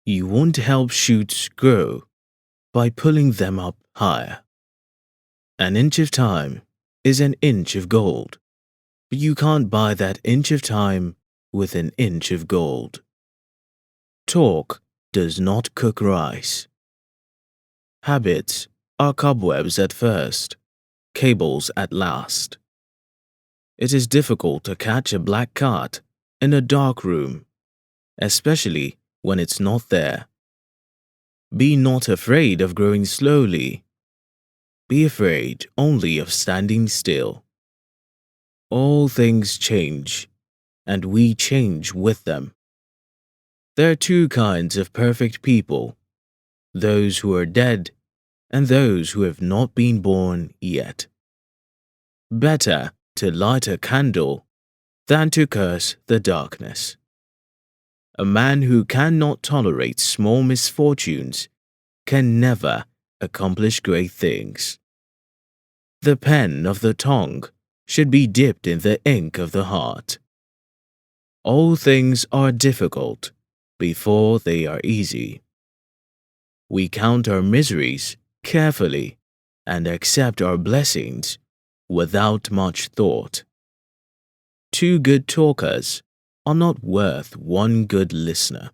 You won't help shoots grow by pulling them up higher. An inch of time is an inch of gold, but you can't buy that inch of time with an inch of gold. Talk does not cook rice. Habits are cobwebs at first, cables at last. It is difficult to catch a black cat in a dark room, especially when it's not there. Be not afraid of growing slowly. Be afraid only of standing still. All things change, and we change with them. There are two kinds of perfect people, those who are dead and those who have not been born yet. Better to light a candle than to curse the darkness. A man who cannot tolerate small misfortunes can never accomplish great things. The pen of the tongue should be dipped in the ink of the heart. All things are difficult before they are easy. We count our miseries carefully and accept our blessings without much thought. Two good talkers are not worth one good listener.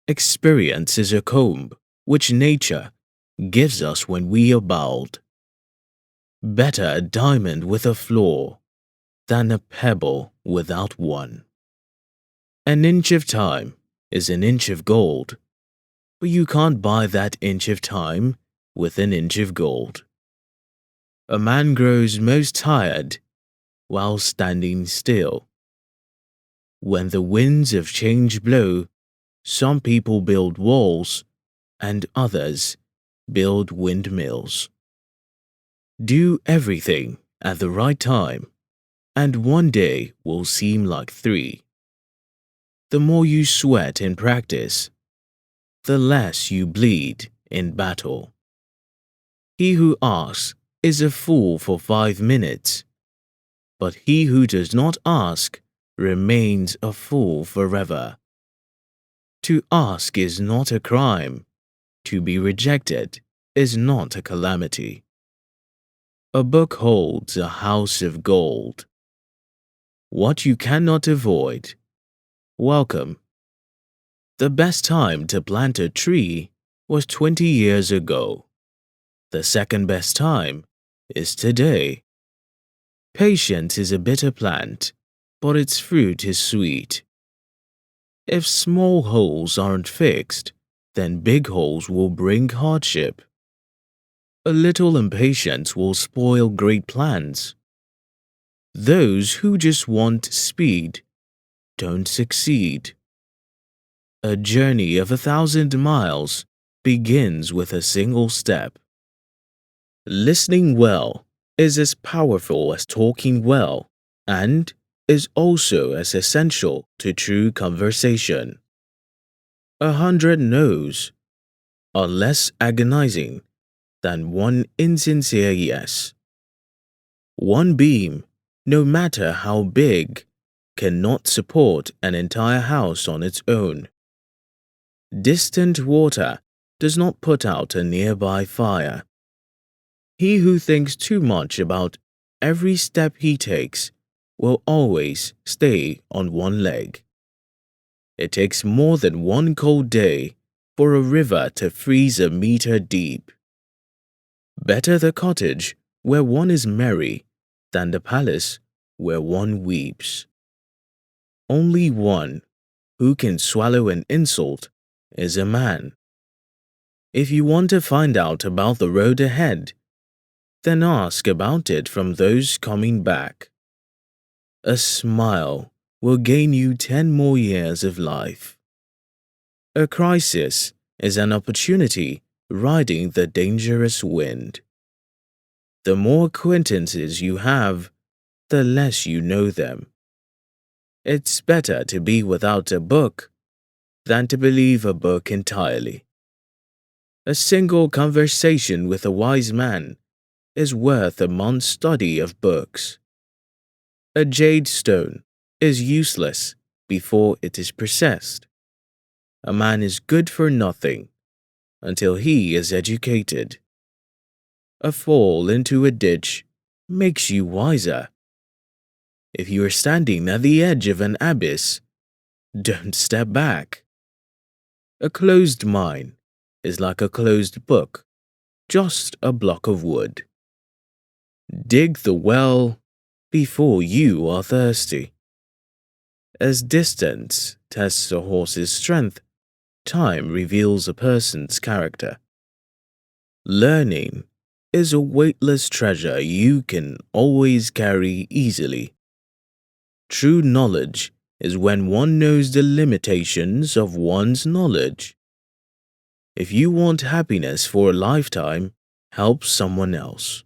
Experience is a comb which nature gives us when we are bald. Better a diamond with a flaw than a pebble without one. An inch of time is an inch of gold, but you can't buy that inch of time with an inch of gold. A man grows most tired while standing still. When the winds of change blow, some people build walls and others build windmills. Do everything at the right time, and one day will seem like 3. The more you sweat in practice, the less you bleed in battle. He who asks is a fool for 5 minutes, but he who does not ask remains a fool forever. To ask is not a crime. To be rejected is not a calamity. A book holds a house of gold. What you cannot avoid, welcome. The best time to plant a tree was 20 years ago. The second best time is today. Patience is a bitter plant, but its fruit is sweet. If small holes aren't fixed, then big holes will bring hardship. A little impatience will spoil great plans. Those who just want speed don't succeed. A journey of 1,000 miles begins with a single step. Listening well is as powerful as talking well and is also as essential to true conversation. 100 no's are less agonizing than one insincere yes. One beam, no matter how big, cannot support an entire house on its own. Distant water does not put out a nearby fire. He who thinks too much about every step he takes will always stay on one leg. It takes more than one cold day for a river to freeze a meter deep. Better the cottage where one is merry than the palace where one weeps. Only one who can swallow an insult is a man. If you want to find out about the road ahead, then ask about it from those coming back. A smile will gain you 10 more years of life. A crisis is an opportunity riding the dangerous wind. The more acquaintances you have, the less you know them. It's better to be without a book than to believe a book entirely. A single conversation with a wise man is worth a month's study of books. A jade stone is useless before it is processed. A man is good for nothing until he is educated. A fall into a ditch makes you wiser. If you are standing at the edge of an abyss, don't step back. A closed mind is like a closed book, just a block of wood. Dig the well before you are thirsty. As distance tests a horse's strength, time reveals a person's character. Learning is a weightless treasure you can always carry easily. True knowledge is when one knows the limitations of one's knowledge. If you want happiness for a lifetime, help someone else.